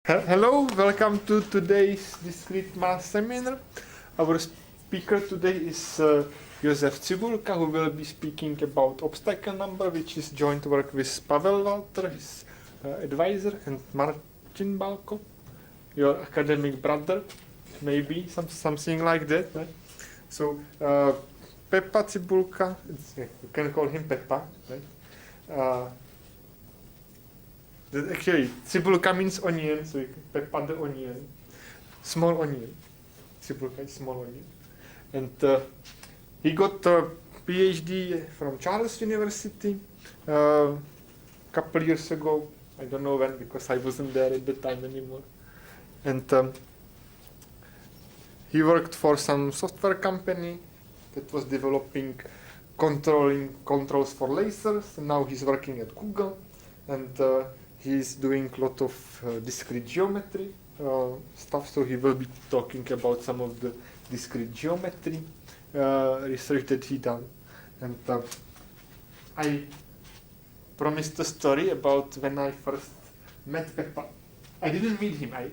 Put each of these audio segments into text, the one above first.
Hello, welcome to today's discrete math seminar. Our speaker today is Josef Cibulka, who will be speaking about obstacle number, which is joint work with Pavel Walter, his advisor, and Martin Balko, your academic brother, maybe something like that. Right? So, Pepa Cibulka, you can call him Pepa, right? Actually, Cibulka means onion, so Peppa the onion, small onion. Cibulka is small onion. And he got a PhD from Charles University a couple years ago. I don't know when, because I wasn't there at the time anymore. And he worked for some software company that was developing controls for lasers, and now he's working at Google. And he's doing a lot of discrete geometry stuff, so he will be talking about some of the discrete geometry research that he done. And I promised a story about when I first met Peppa. I didn't meet him, I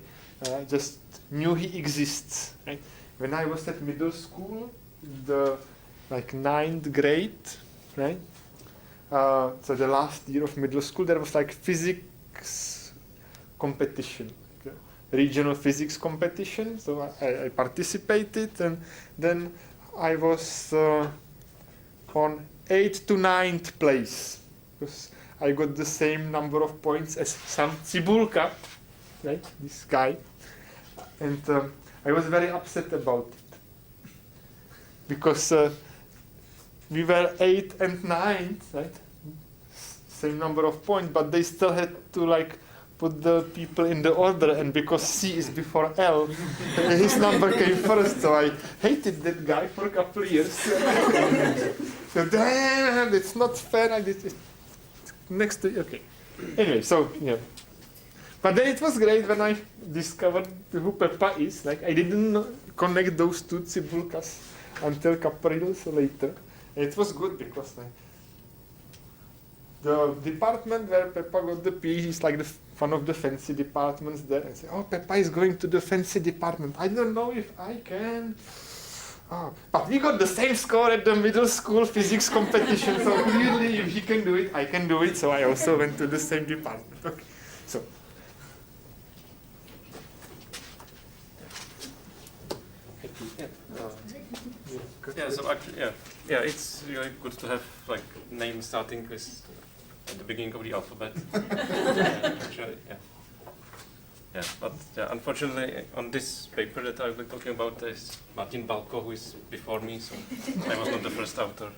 just knew he exists. Right? When I was at middle school, the 9th grade, right? So the last year of middle school, there was like physics competition, like regional physics competition. So I participated, and then I was on 8th to 9th place, because I got the same number of points as some Cibulka, right? This guy, and I was very upset about it, because we were 8th and 9th, right? Same number of points, but they still had to put the people in the order, and because C is before L, his number came first, so I hated that guy for a couple of years. So damn, it's not fair. I did it next to okay. Anyway, so yeah. But then it was great when I discovered who Peppa is. I didn't connect those two Cibulkas until a couple of years later. And it was good because the department where Peppa got the PhD is like one of the fancy departments there. And say, oh, Peppa is going to the fancy department. I don't know if I can. Oh, but we got the same score at the middle school physics competition, so clearly if he can do it, I can do it. So I also went to the same department. Okay, so. Yeah, so actually, yeah, it's really good to have names starting with at the beginning of the alphabet. Actually, yeah. But unfortunately, on this paper that I'll be talking about, is Martin Balko, who is before me, so I was not the first author.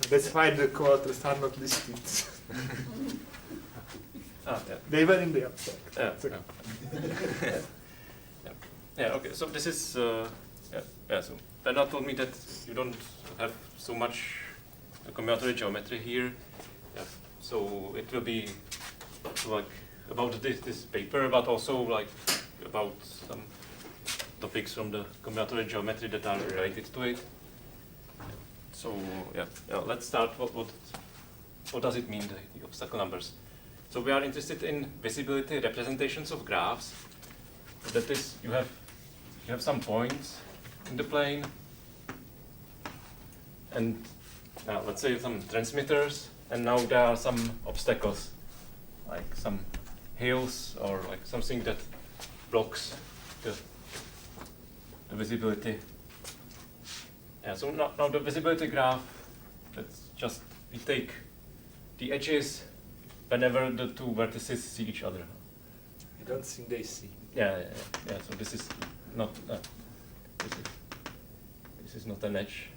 That's why the co-authors are not listed. Yeah. They were in the abstract. Yeah. Okay. So this is So Bernard told me that you don't have so much combinatorial geometry here. Yeah. So it will be about this paper, but also about some topics from the combinatorial geometry that are related to it. So let's start. What does it mean, the obstacle numbers? So we are interested in visibility representations of graphs. That is, you have some points in the plane, and let's say some transmitters, and now there are some obstacles, like some hills or something that blocks the visibility. Yeah, so now the visibility graph, that's just, we take the edges whenever the two vertices see each other. I don't think they see. Yeah. So this is not this is not an edge.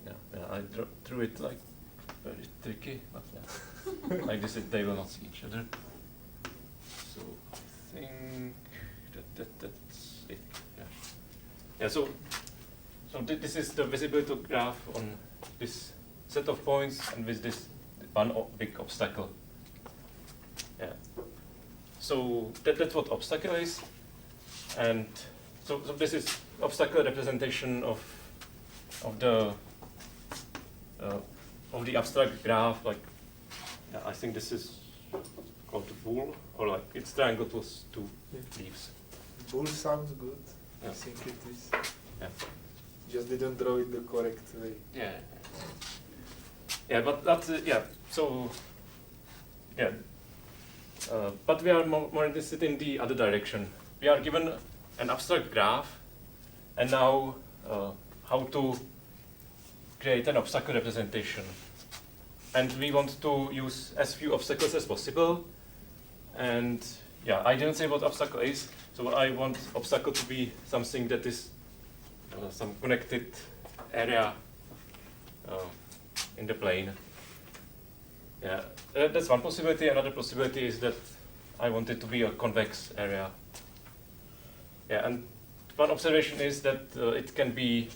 Yeah. I drew it very tricky, but yeah. Like this, they will not see each other. So I think that's it. Yeah. So this is the visibility graph on this set of points, and with this one big obstacle. Yeah. So that's what obstacle is, and so this is obstacle representation of the abstract graph. I think this is called bool, or like it's triangle plus two leaves. Bool sounds good. Yeah. I think it is. Yeah. Just didn't draw it the correct way. Yeah. Yeah, but that's yeah. So yeah. But we are more interested in the other direction. We are given an abstract graph, and now how to create an obstacle representation. And we want to use as few obstacles as possible. And yeah, I didn't say what obstacle is, so I want obstacle to be something that is some connected area in the plane. Yeah, that's one possibility. Another possibility is that I want it to be a convex area. Yeah, and one observation is that it can be,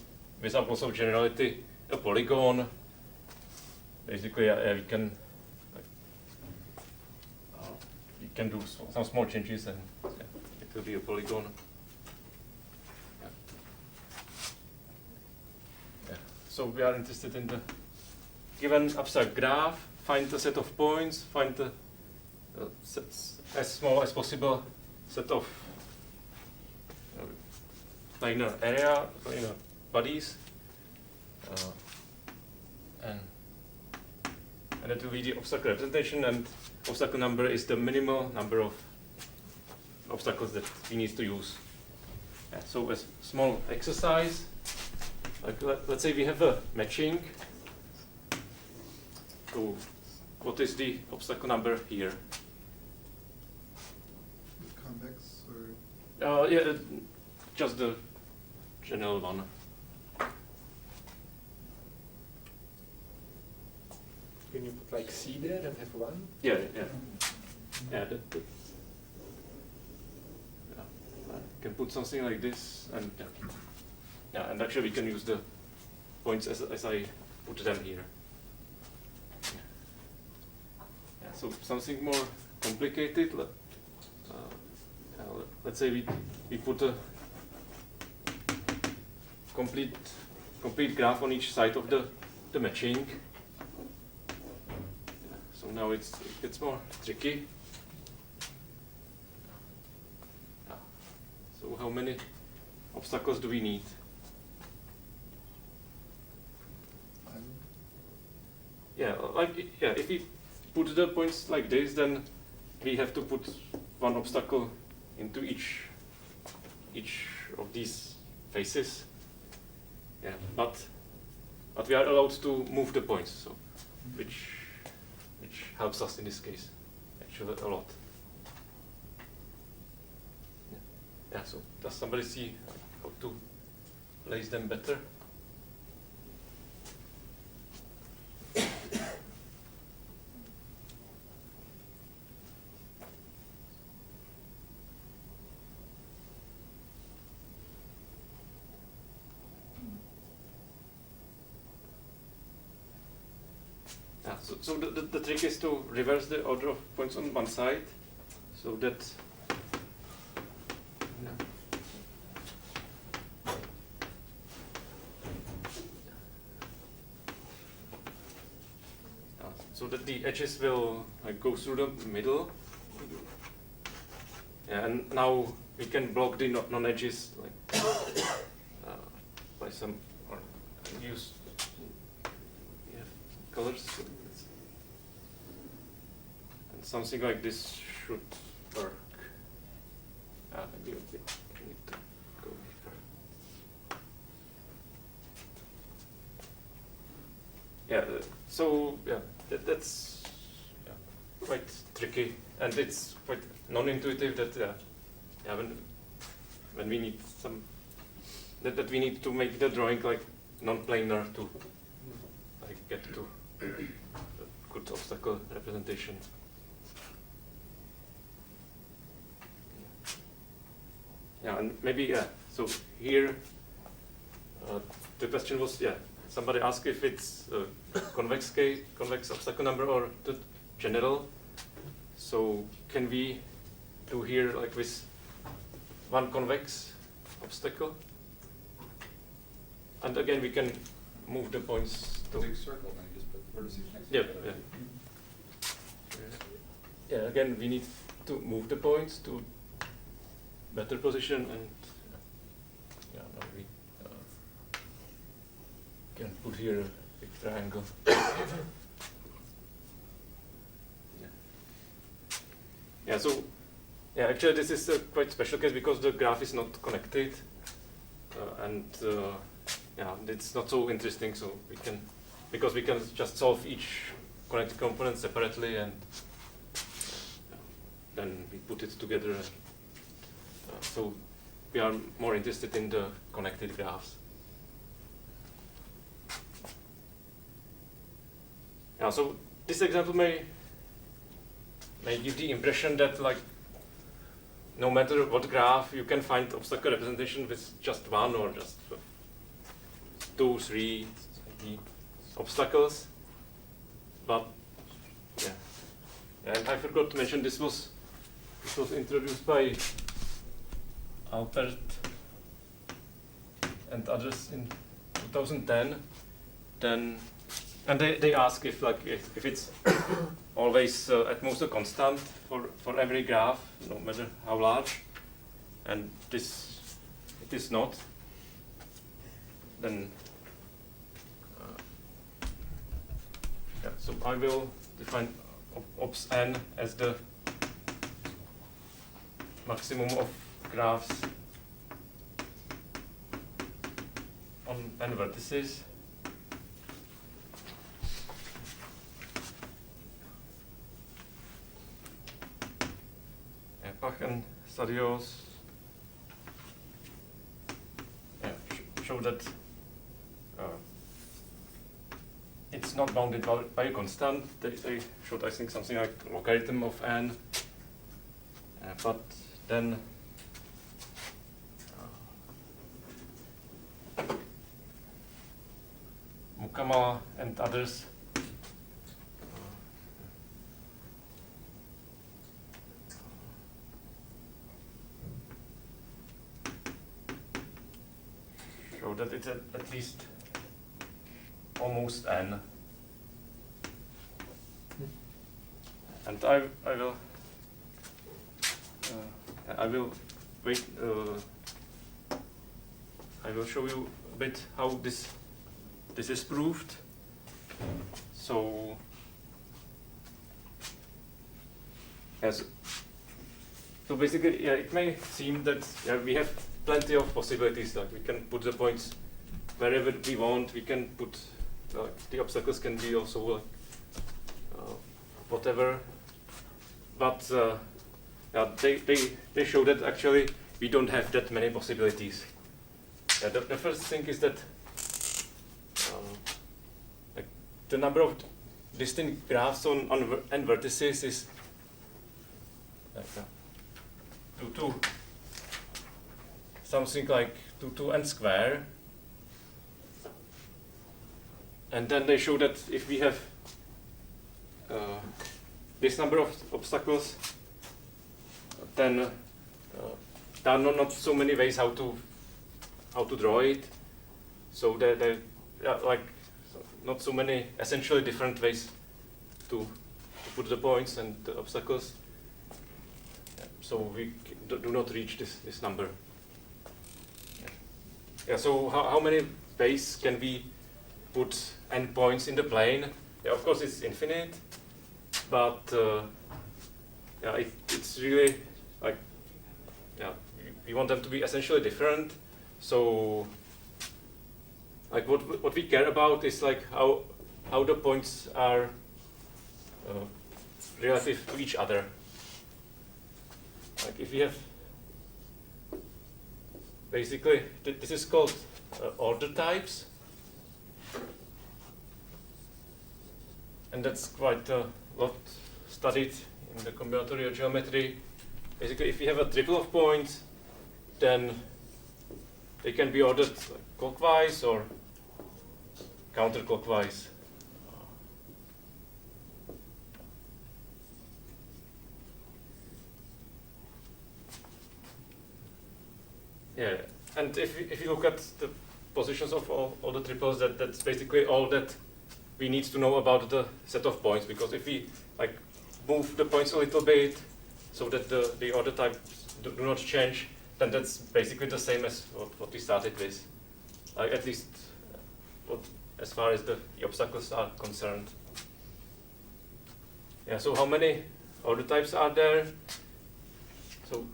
without loss of generality, a polygon. Basically, we can do some small changes, and it will be a polygon. Yeah. Yeah. So we are interested in the given abstract graph. Find a set of points. Find the as small as possible set of planar area, planar bodies, and that will be the obstacle representation, and obstacle number is the minimal number of obstacles that we need to use. Yeah, so a small exercise, like let's say we have a matching. So what is the obstacle number here? Convex or? Yeah, just the general one. Can you put like C there and have 1? Yeah. Yeah, yeah, I can put something like this, and yeah, and actually we can use the points as I put them here. Yeah, so something more complicated. Let's say we put a complete graph on each side of the matching. So now it gets more tricky. So how many obstacles do we need? Yeah, if we put the points like this, then we have to put one obstacle into each of these faces. Yeah, but we are allowed to move the points, so which helps us in this case actually a lot. Yeah, so does somebody see how to place them better? Yeah, so the trick is to reverse the order of points on one side, so that the edges will go through the middle. Yeah, and now we can block the non-edges by some, or use colors. And something like this should work. Maybe we need to go deeper. Yeah, so yeah, that's quite tricky, and it's quite non-intuitive that when we need some that we need to make the drawing like non-planar to get to a good obstacle representation. Yeah, and maybe so here the question was somebody asked if it's a convex obstacle number or the general. So can we do here like with one convex obstacle? And again we can move the points to big circle, and you just put vertices next to yeah, each other. yeah. yeah, again, we need to move the points to better position, and yeah, now we can put here a big triangle. Yeah, so yeah, actually this is a quite special case because the graph is not connected, and yeah, it's not so interesting. So because we can just solve each connected component separately, and then we put it together. So we are more interested in the connected graphs. Yeah, so this example may give the impression that, like, no matter what graph, you can find obstacle representation with just one or just 2, 3 obstacles. But yeah, and I forgot to mention this was introduced by Alpert and others in 2010. And they ask if it's always at most a constant for every graph, no matter how large, and it is not. Then yeah, so I will define ops n as the maximum of graphs on n vertices. And studios show that it's not bounded by a constant. They showed, I think, something like logarithm of n, but then Mukama and others show that it's at least almost n. And I will wait. I will show you a bit how this is proved. So yes. So basically, yeah, it may seem that we have plenty of possibilities. Like we can put the points wherever we want. We can put the obstacles can be also whatever. But yeah, they show that actually we don't have that many possibilities. Yeah, the first thing is that like the number of distinct graphs on n vertices is like 2 something like 2 n square. And then they show that if we have this number of obstacles, then there are not so many ways how to draw it. So there are like not so many essentially different ways to put the points and the obstacles. So we do not reach this number. Yeah. So how many ways can we put endpoints in the plane? Yeah, of course it's infinite, but yeah, it's really like we want them to be essentially different. So like what we care about is like how the points are relative to each other. Like if we have basically this is called order types, and that's quite a lot studied in the combinatorial geometry. Basically, if we have a triple of points, then they can be ordered clockwise or counterclockwise. Yeah, and if you look at the positions of all the triples, that's basically all that we need to know about the set of points. Because if we like move the points a little bit so that the order types do not change, then that's basically the same as what we started with, at least as far as the obstacles are concerned. Yeah, so how many order types are there? So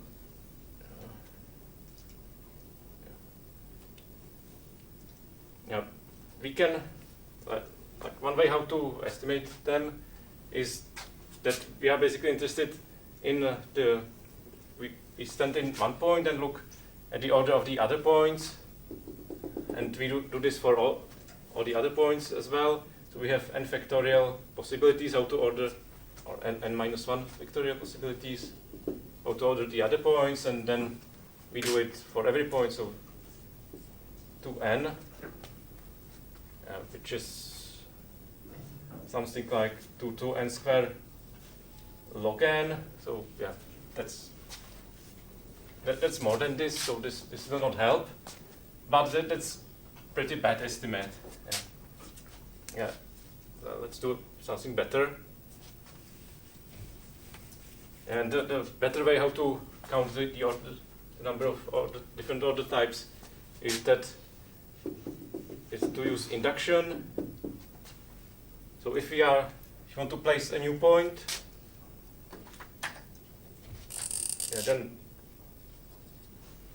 yeah, we can, like one way how to estimate them is that we are basically interested in we stand in one point and look at the order of the other points, and we do this for all the other points as well. So we have n factorial possibilities how to order, or n minus 1 factorial possibilities how to order the other points, and then we do it for every point, so 2n, which is something like 2n square log n. So yeah, that's more than this, so this will not help, but that's pretty bad estimate. Yeah, let's do something better. And the better way how to count the number of different order types is to use induction. So if you want to place a new point, then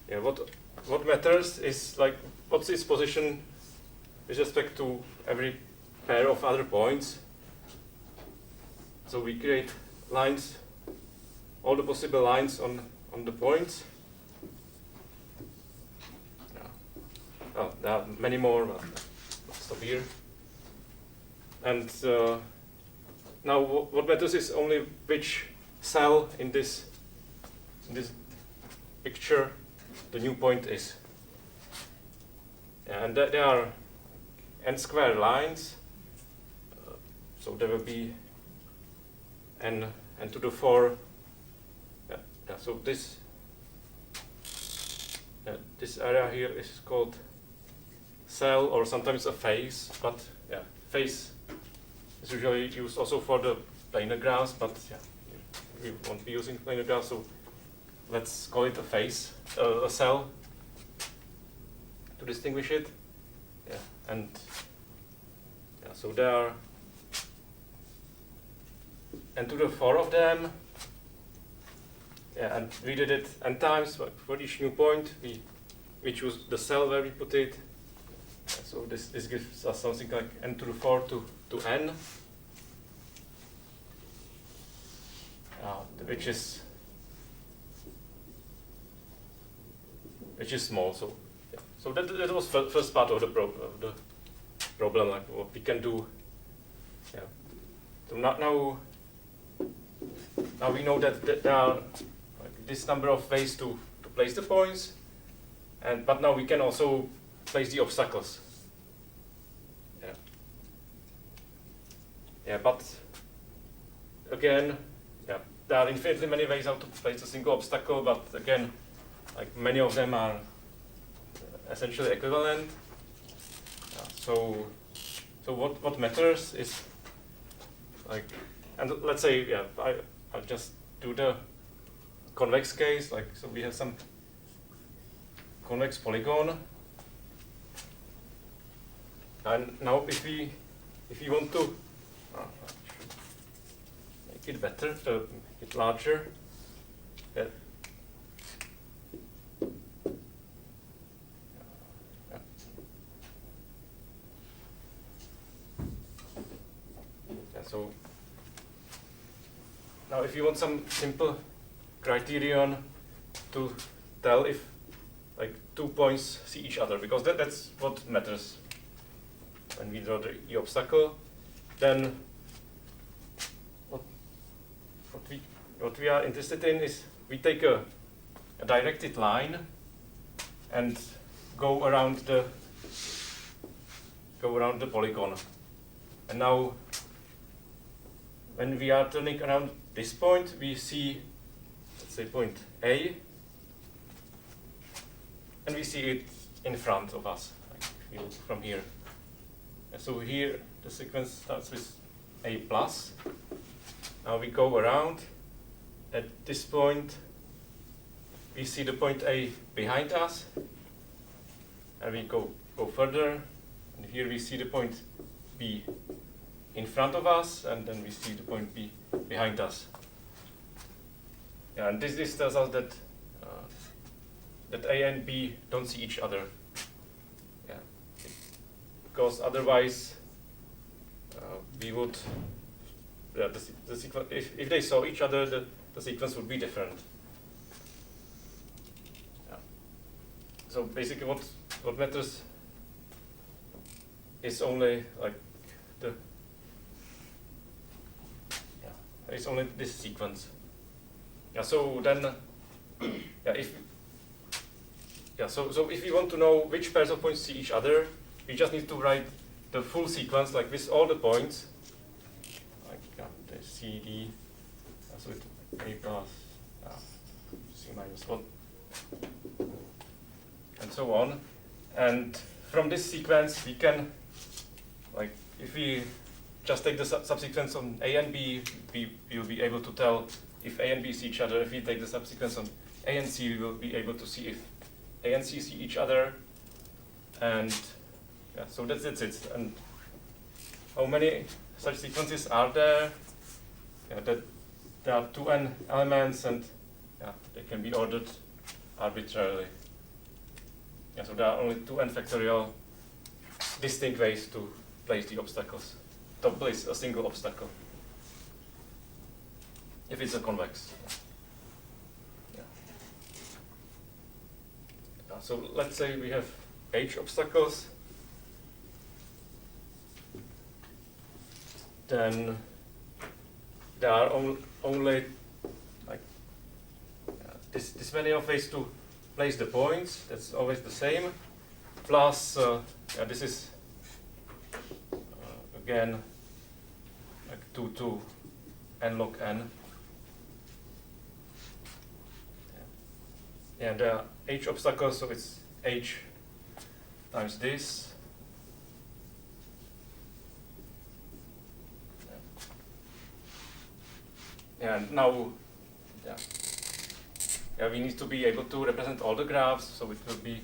what matters is like what's its position with respect to every pair of other points. So we create lines, all the possible lines on the points. Well, there are many more, but let's stop here. And now what matters is only which cell in this picture the new point is. And there are n square lines, so there will be n to the 4. So this area here is called cell, or sometimes a face, but yeah, face is usually used also for the planar graphs, but yeah, we won't be using planar graphs, so let's call it a face, a cell, to distinguish it. Yeah, and yeah, so there are n to the 4 of them. Yeah, and we did it n times. For each new point, we choose the cell where we put it. So this gives us something like n to the 4 to n, which is small. So yeah. So that was first part of the problem, like what we can do. Yeah. So now we know that there are this number of ways to place the points, but now we can also place the obstacles. Yeah, but again, yeah, there are infinitely many ways how to place a single obstacle, but again, like many of them are essentially equivalent. So what matters is like, and let's say, yeah, I'll just do the convex case, like, so we have some convex polygon, and now if we want to make it better, to make it larger, so now if you want some simple criterion to tell if like 2 points see each other, because that's what matters when we draw the obstacle, then what we are interested in is we take a directed line and go around the polygon. And now when we are turning around this point, we see, let's say, point A, and we see it in front of us, like if you look from here. And so here the sequence starts with A plus, Now we go around. At this point, we see the point A behind us, and we go further, and here we see the point B in front of us, and then we see the point B behind us. Yeah, and this tells us that that A and B don't see each other. Yeah, because otherwise we would. Yeah, the sequence. If they saw each other, the sequence would be different. Yeah. So basically, what matters is only like it's only this sequence. Yeah. So then, so if we want to know which pairs of points see each other, we just need to write the full sequence, like with all the points. The C, D, so it A plus C minus 1, and so on. And from this sequence, we can, like, if we just take the subsequence on A and B, we will be able to tell if A and B see each other. If we take the subsequence on A and C, we will be able to see if A and C see each other. And yeah, so that's it. And how many such sequences are there? Yeah, that there are 2n elements, and yeah, they can be ordered arbitrarily. Yeah, so there are only 2n factorial distinct ways to place the obstacles, to place a single obstacle, if it's a convex. Yeah. So let's say we have h obstacles, then there are only like this many of ways to place the points. That's always the same. Plus, this is again like 2 to n log n. Yeah, and there are h obstacles, so it's h times this. And now, we need to be able to represent all the graphs, so it will be,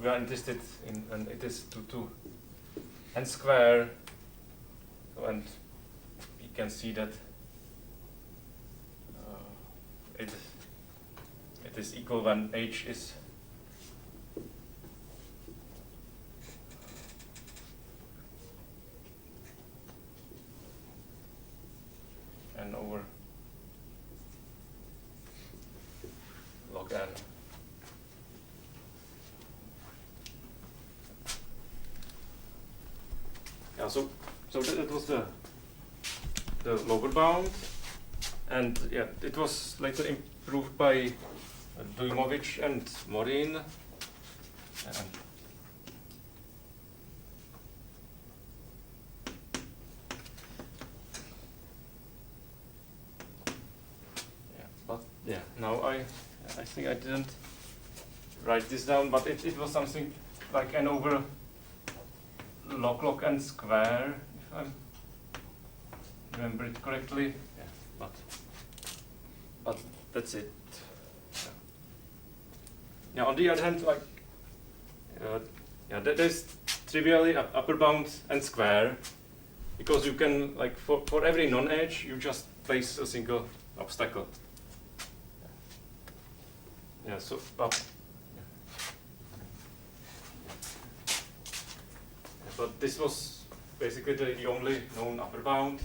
we are interested in, and it is 2 to n square, and we can see that it is equal when h is n over log n. Yeah, so that was the lower bound, and yeah, it was later improved by Dujmovic and Morin. Now I think I didn't write this down, but it was something like n over log n square, if I remember it correctly. Yeah, but that's it. Now on the other hand, like there's trivially upper bound n square, because you can, like, for every non-edge you just place a single obstacle. Yeah, so but this was basically the only known upper bound.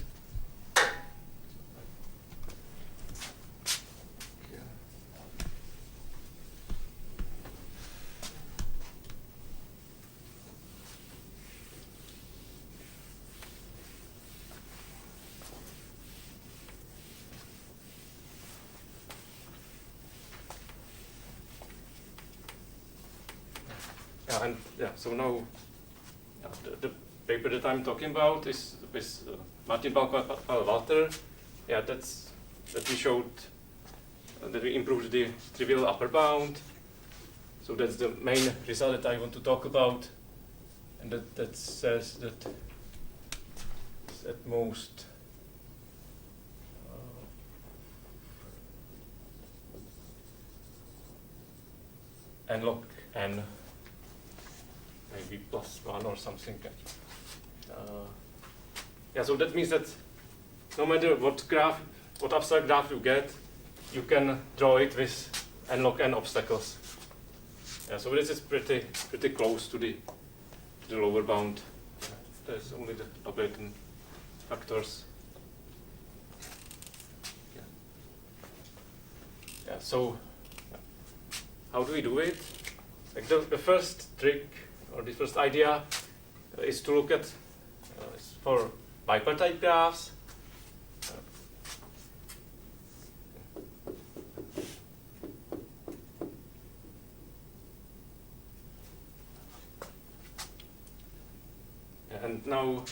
So now the paper that I'm talking about is with Martin Balk-Walter. Yeah, that we showed that we improved the trivial upper bound. So that's the main result that I want to talk about, and that says that at most nlog n, maybe +1 or something. Yeah, so that means that no matter what abstract graph you get, you can draw it with nlog n obstacles. Yeah, so this is pretty close to the lower bound. There's only the logarithm factors. Yeah, so how do we do it? Like the first trick, or the first idea, is to look at for bipartite graphs. And now,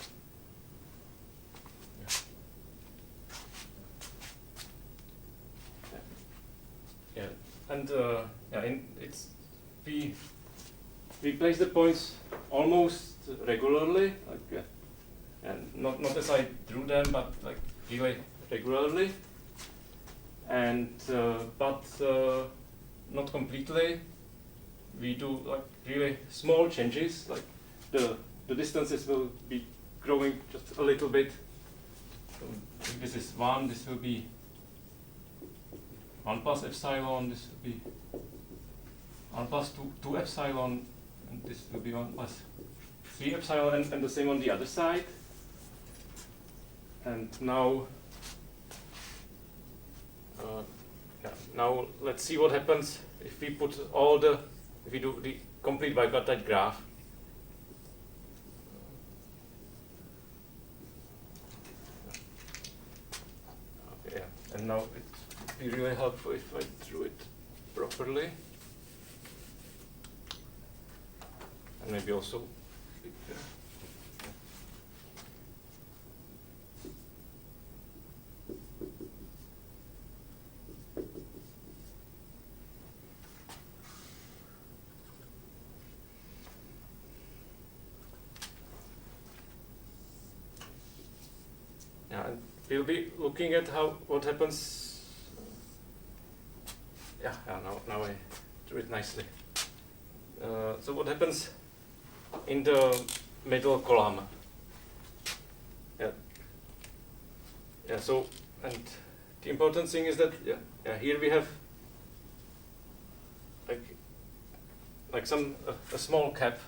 we place the points almost regularly, like and not as I drew them, but like really regularly, and but not completely. We do like really small changes, like the distances will be growing just a little bit. So if this is 1, this will be 1 plus epsilon, this will be 1 plus 2 epsilon, and this will be 1 plus 3 epsilon, and the same on the other side. And now, now let's see what happens if we put if we do the complete bipartite graph. Okay, and now it would be really helpful if I drew it properly. And maybe also bigger. Yeah, and we'll be looking at what happens. Now I drew it nicely. So what happens in the middle column? Yeah. So, and the important thing is that here we have like a small cap.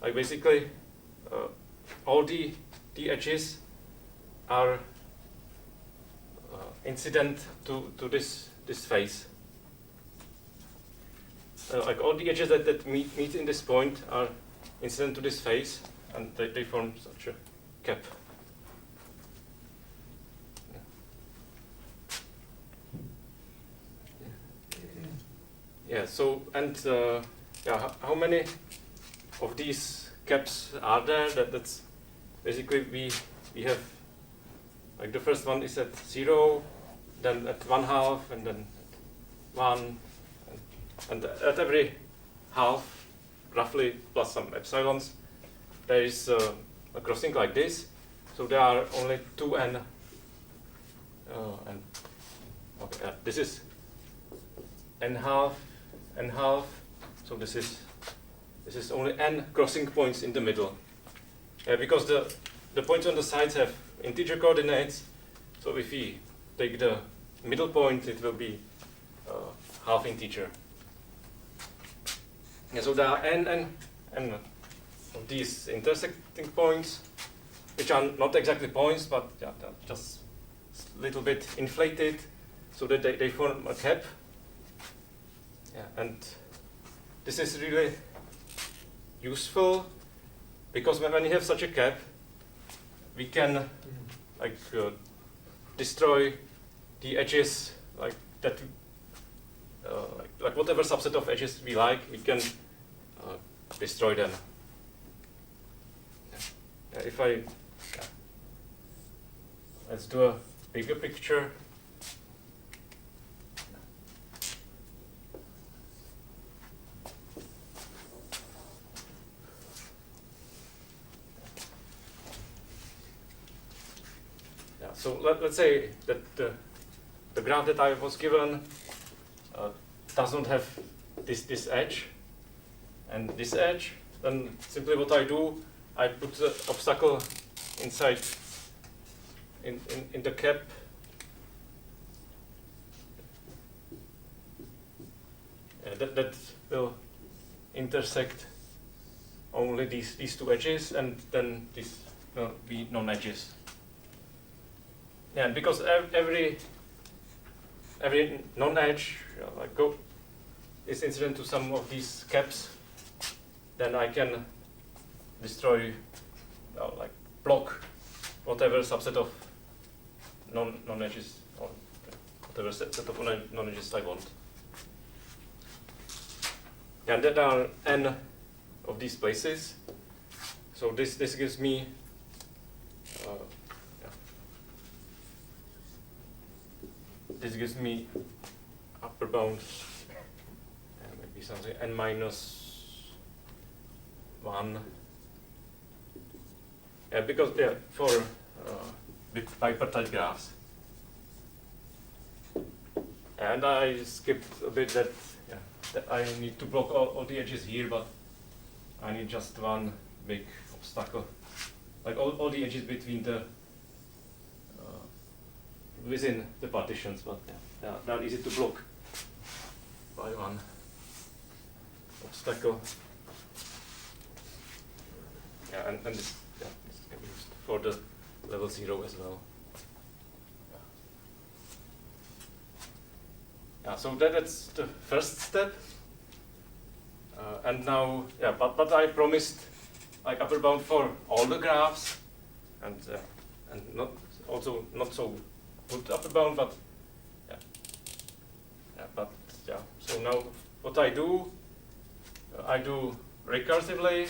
Like basically, all the edges are incident to this face. Like all the edges that meet in this point are incident to this face, and they form such a cap. Yeah. So and how many of these caps are there? That's basically we have like the first one is at 0, then at 1/2, and then at 1. And at every half, roughly plus some epsilons, there is a crossing like this. So there are only 2 n. And okay, this is n/2, n/2. So this is only n crossing points in the middle. Because the points on the sides have integer coordinates. So if we take the middle point, it will be half integer. Yeah, so there are n of these intersecting points, which are not exactly points, but they're just a little bit inflated, so that they form a cap. Yeah, and this is really useful because when you have such a cap, we can destroy the edges like that. Like whatever subset of edges we like, we can destroy them. If let's do a bigger picture. Yeah, so let's say that the graph that I was given does not have this edge and this edge, then simply what I do, I put the obstacle inside in the cap. That will intersect only these two edges, and then this will be non-edges. Yeah, and because every non-edge is incident to some of these caps, then I can destroy, like block whatever subset of non-edges or whatever set of non-edges I want. And there are n of these places. So this gives me this gives me upper bound maybe something n minus 1. Yeah, because for bipartite graphs. And I skipped a bit that I need to block all the edges here, but I need just one big obstacle. Like all the edges between the within the partitions, but they are easy to block by one obstacle. Yeah, and this can be used for the level 0 as well. Yeah, so that's the first step. And now, but I promised like upper bound for all the graphs, and not so good upper bound, but So now what I do recursively.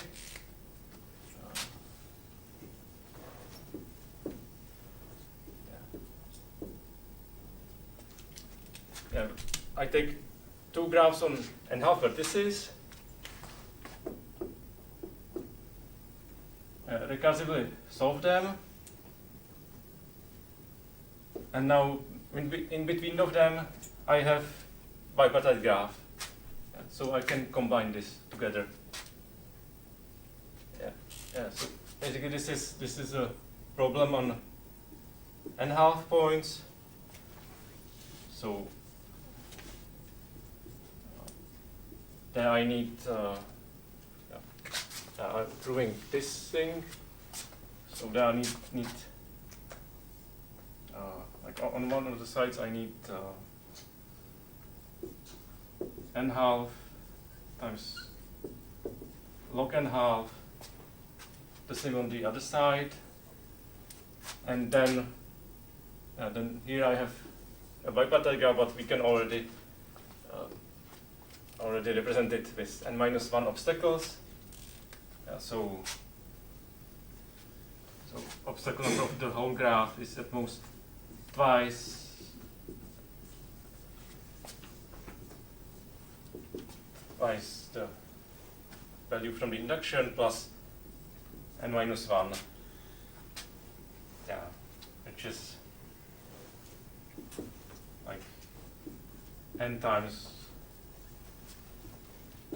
I take two graphs on n-half vertices, recursively solve them, and now in between of them I have bipartite graph, so I can combine this together. So basically this is a problem on n-half points. So then I need I'm proving this thing. So there I need like on one of the sides I need n-half times log n-half, the same on the other side, and then here I have a bipartite graph, but we can already represent it with n-1 obstacles. So obstacle number of the whole graph is at most twice the value from the induction plus n-1. Which is like n times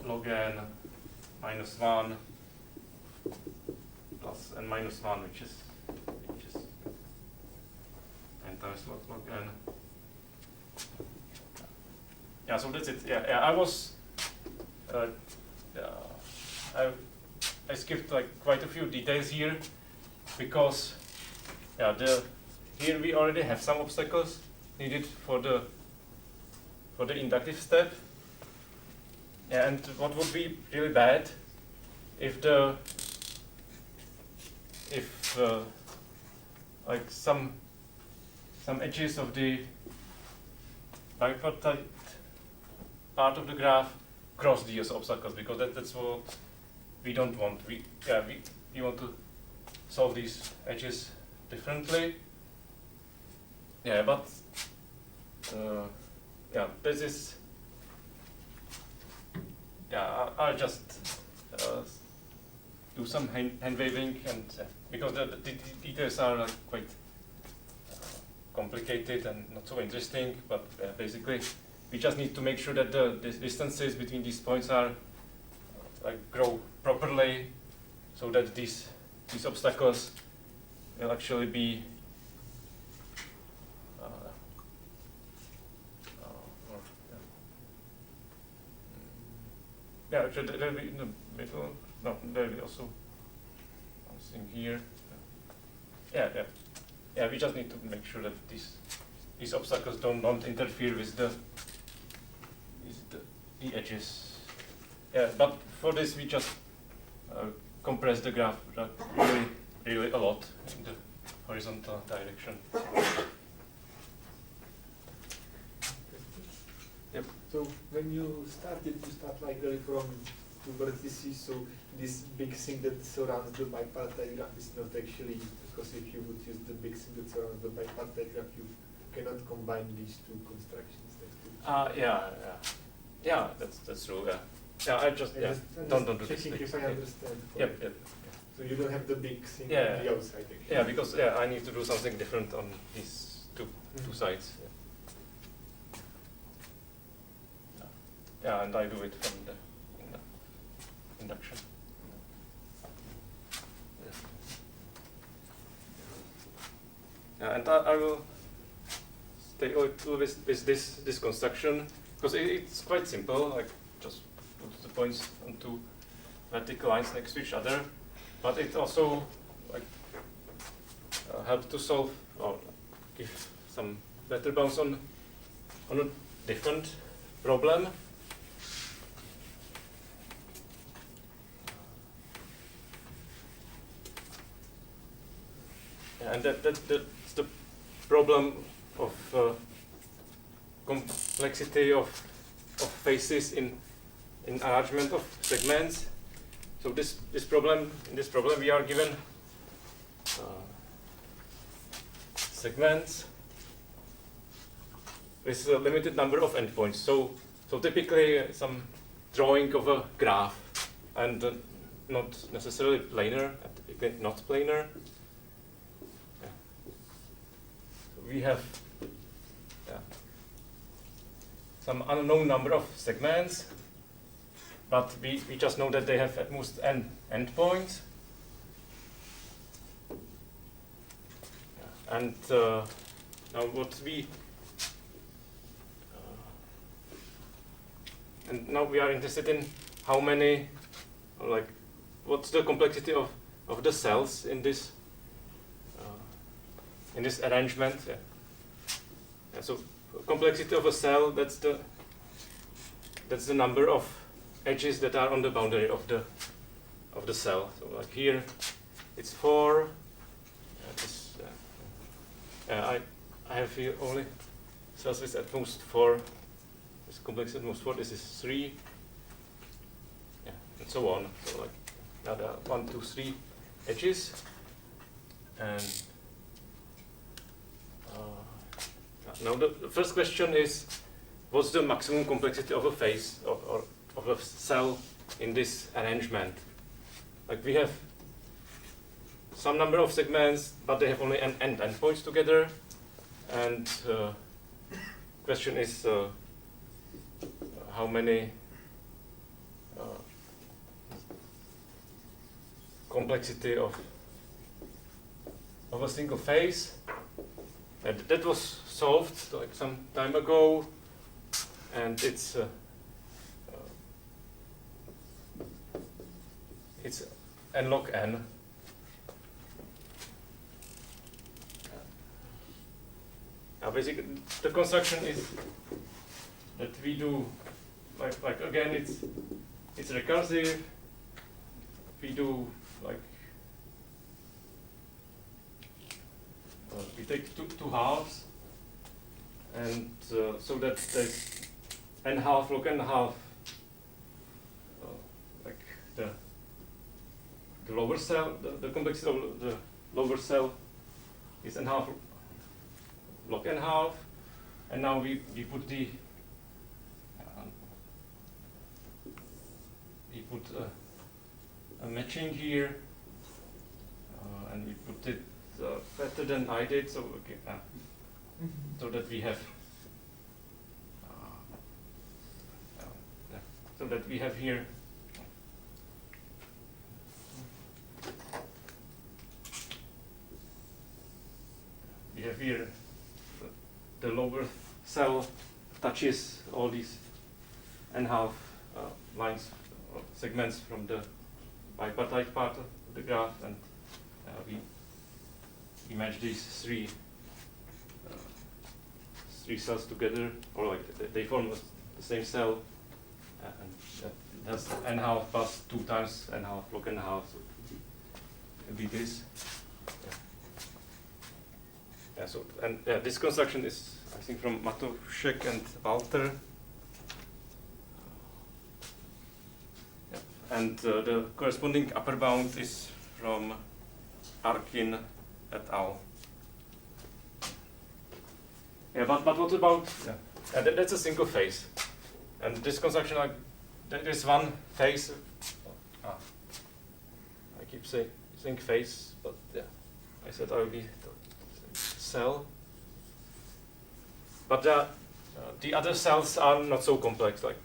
log n minus 1 plus n-1, which is n times log n. So that's it. I was I skipped like quite a few details here because here we already have some obstacles needed for the inductive step. And what would be really bad if like some edges of the bipartite part of the graph cross these obstacles, because that's what we don't want. We want to solve these edges differently. But this is I'll just do some hand waving, and because the details are quite complicated and not so interesting, but basically we just need to make sure that the distances between these points are grow properly, so that these obstacles will actually be yeah, actually there will be in the middle. No, there will be also something here. Yeah. We just need to make sure that these obstacles don't interfere with the edges. Yeah, but for this we just compress the graph really a lot in the horizontal direction. Yep. So when you start like really from two vertices, so this big thing that surrounds the bipartite graph is not actually, because if you would use the big thing that surrounds the bipartite graph, you cannot combine these two constructions. Yeah, that's true. Yeah, I just don't do this. Checking if I understand. Yep. So you don't have the big thing Yeah. on the outside. Actually. Yeah, because I need to do something different on these two sides. Yeah, and I do it from the induction. Yeah, and I will stay a little with this construction, because it's quite simple. Like just put the points on two vertical lines next to each other, but it also helps to solve or give some better bounds on a different problem. And that's the problem of complexity of faces in arrangement of segments. So in this problem we are given segments with a limited number of endpoints. So typically some drawing of a graph, and not necessarily planar, typically not planar. We have some unknown number of segments, but we just know that they have at most n endpoints. And now what we and now we are interested in how many, or what's the complexity of the cells in this arrangement. So complexity of a cell, that's the number of edges that are on the boundary of the cell. So like here it's 4. I have here only cells with at most 4. This complexity at most 4. This is 3. And so on. So like now there are 1, 2, 3 edges, and now the first question is, what's the maximum complexity of a face or of a cell in this arrangement? Like we have some number of segments, but they have only n endpoints together, and question is how many complexity of a single face. That was solved like some time ago, and it's nlog n. Now basically the construction is that we do like again it's recursive. We do we take two halves, and so that there's n half log n half, like the lower cell, the complexity of the lower cell is n half log n half, and now we put the a matching here, and we put it better than I did, so okay, so that we have so that we have here the lower cell touches all these n-half lines or segments from the bipartite part of the graph, and we match these three cells together, or like they form the same cell, and it has n-half plus 2 times n-half log n-half, so it will be this. Yeah, so and this construction is, I think, from Matuszek and Walter. And the corresponding upper bound is from Arkin et al. Yeah, but what about? Yeah, that's a single phase, and this construction, like, there is one phase. I keep saying phase, but yeah, I said I will be cell. But the other cells are not so complex. Like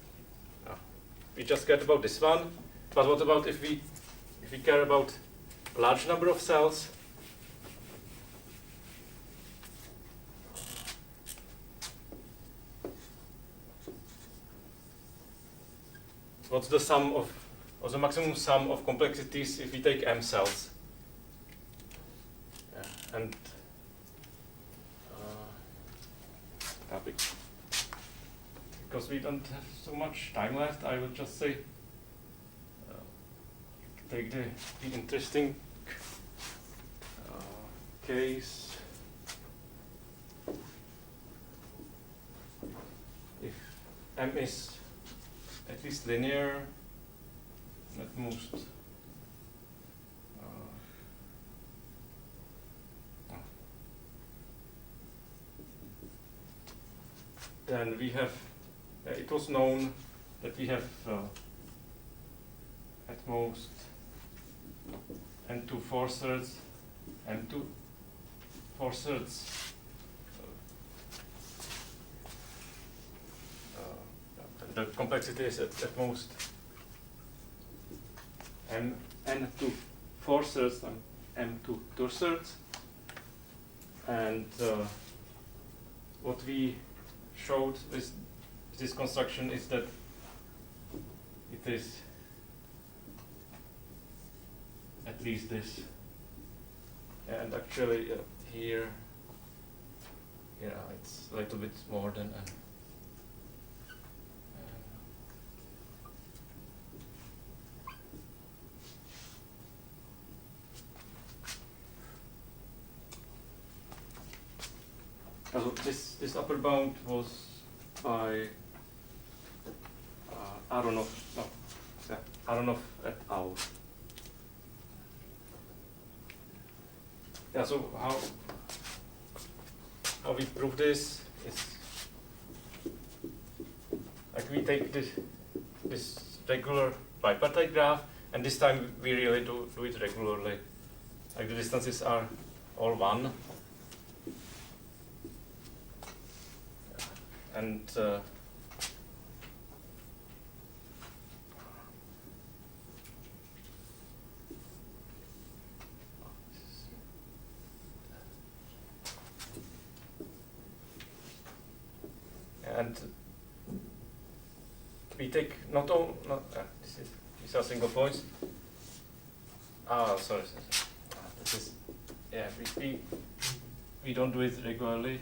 we just cared about this one. But what about if we care about a large number of cells? What's the sum of, or the maximum sum of complexities if we take m cells? Yeah, and because we don't have so much time left, I will just say, take the interesting case. If m is at least linear, at most then we have, it was known that we have at most n2 4/3, n2 4/3. The complexity is at most n2 4/3 and m2 2/3, and what we showed with this construction is that it is at least this, and actually here, yeah, it's a little bit more than n. So this upper bound was by Aronov et al. Yeah, so how we prove this is, like, we take this regular bipartite graph, and this time we really do it regularly. Like, the distances are all 1. And we take these are single points. Sorry. This is, yeah, we don't do it regularly.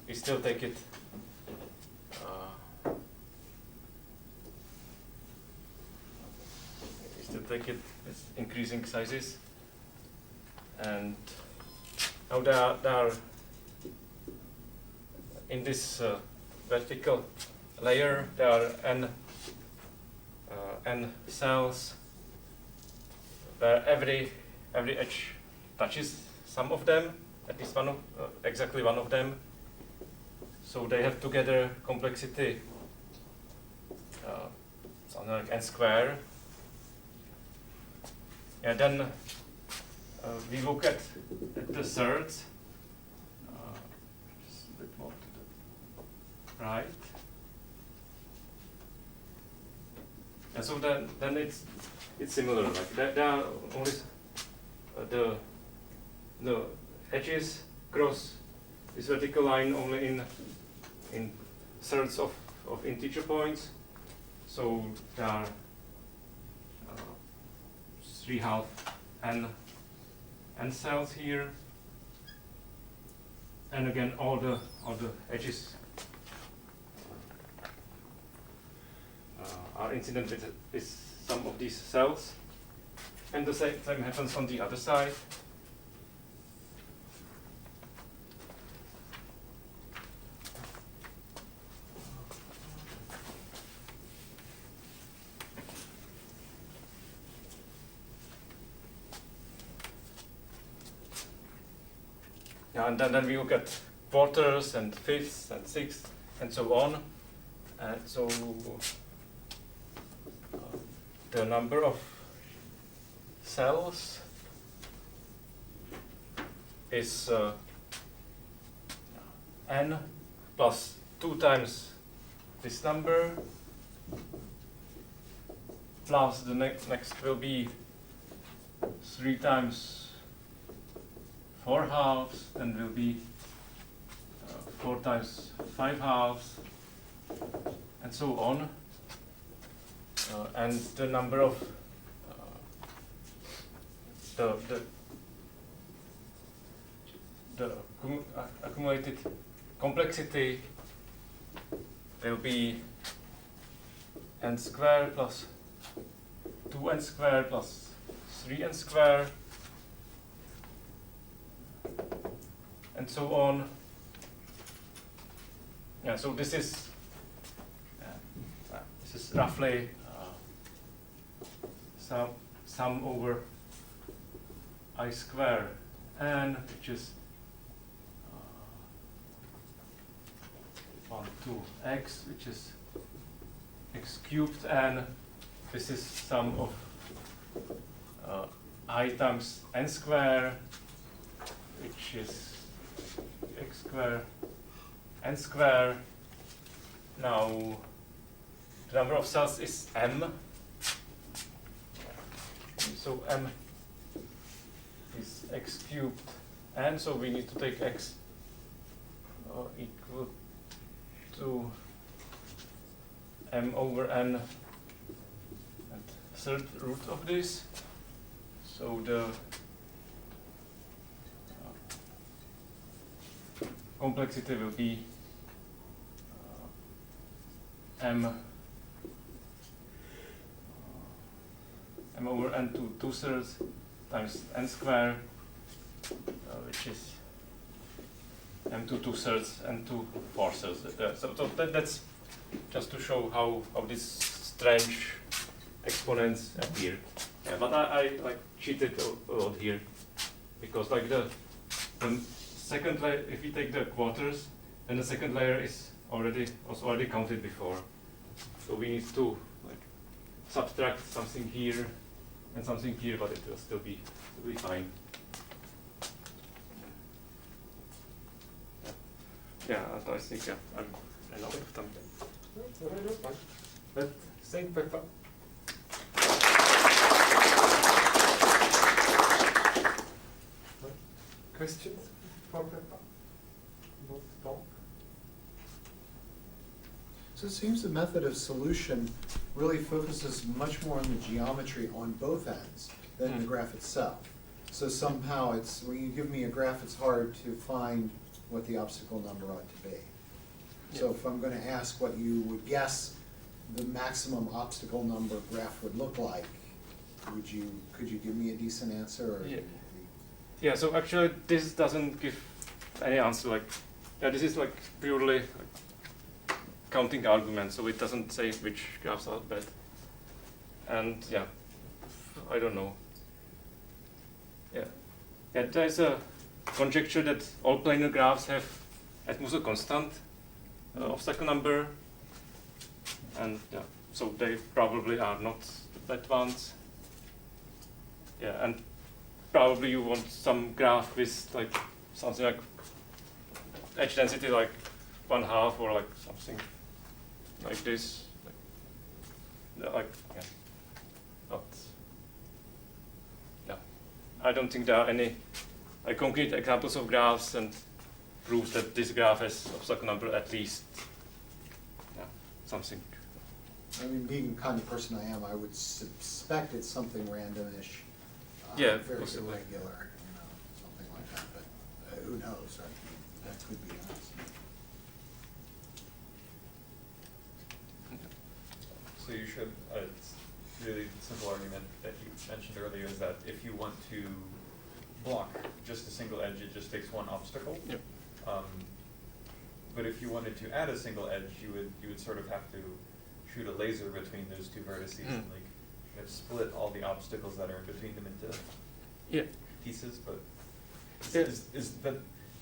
We still take it. We still take it with increasing sizes, and now there are in this vertical layer there are n cells where every edge touches some of them, at least exactly one of them. So they have together complexity something like n square. And then we look at the thirds, just a bit more to the right. And so then it's similar. Like there are only the edges cross this vertical line only in thirds of integer points. So there are 3/2 n cells here, and again all the edges are incident with some of these cells, and the same happens on the other side. Yeah, and then we look at quarters and fifths and sixths and so on. And so the number of cells is n plus 2 times this number, plus the next will be 3 times 4/2, then will be 4 times 5/2, and so on. And the number of the accumulated complexity will be n squared plus 2n squared plus 3n squared, and so on. Yeah, so this is roughly sum over I square n, which is 1, 2 x, which is x cubed, and this is sum of I times n square, which is x square n square. Now the number of cells is m, so m is x cubed, and so we need to take x equal to m over n and third root of this. So the complexity will be m over n to 2/3 times n square, which is m to 2/3 and to 4/3. So that's just to show how these strange exponents appear. Yeah, but I like cheated a lot here, because like the second layer, if we take the quarters, then the second layer was already counted before. So we need to like subtract something here and something here, but it will still be fine. Yeah, I think I'm out of time. That's alright, that's fine. But thank Peppa. Questions for Peppa? Not talk? So it seems the method of solution really focuses much more on the geometry on both ends than the graph itself. So somehow it's, when you give me a graph, it's hard to find what the obstacle number ought to be. So if I'm going to ask what you would guess the maximum obstacle number graph would look like, could you give me a decent answer? Or Yeah, so actually this doesn't give any answer. Like, yeah, this is like purely like counting argument, so it doesn't say which graphs are bad. And yeah, I don't know. Yeah, there's a conjecture that all planar graphs have at most a constant obstacle number, and yeah, so they probably are not the bad ones. Yeah, and probably you want some graph with like something like edge density like 1/2 or like something like this. like, yeah, not, yeah. I don't think there are any concrete examples of graphs and proves that this graph has obstacle number at least, yeah, something. I mean, being the kind of person I am, I would suspect it's something randomish. Yeah, very possibly. irregular, something like that, but who knows, right? That could be honest. So you should, it's really simple argument that you mentioned earlier is that if you want to block just a single edge, it just takes one obstacle. Yep. But if you wanted to add a single edge, you would sort of have to shoot a laser between those two vertices and like kind of split all the obstacles that are in between them into pieces. But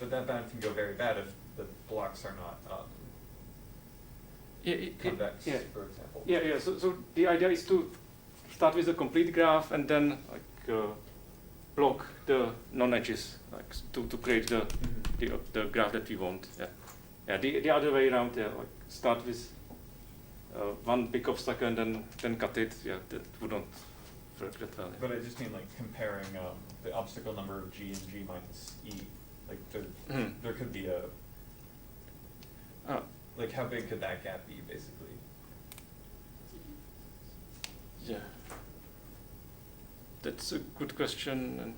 that bound can go very bad if the blocks are not convex, for example. Yeah. So the idea is to start with a complete graph and then like block the non-edges, like to create the graph that we want. Yeah. The other way around. Yeah, like start with one big obstacle and then cut it. Yeah, that wouldn't work that well. Yeah. But I just mean like comparing the obstacle number of G and G minus E. Like there could be a like how big could that gap be basically? Yeah. That's a good question, and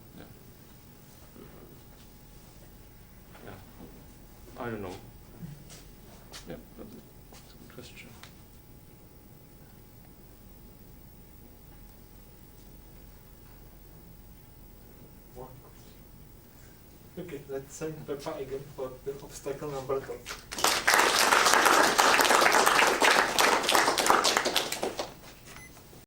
yeah. I don't know. Yeah, but it's a good question. One question. Okay, let's say Peppa again for the obstacle number 2.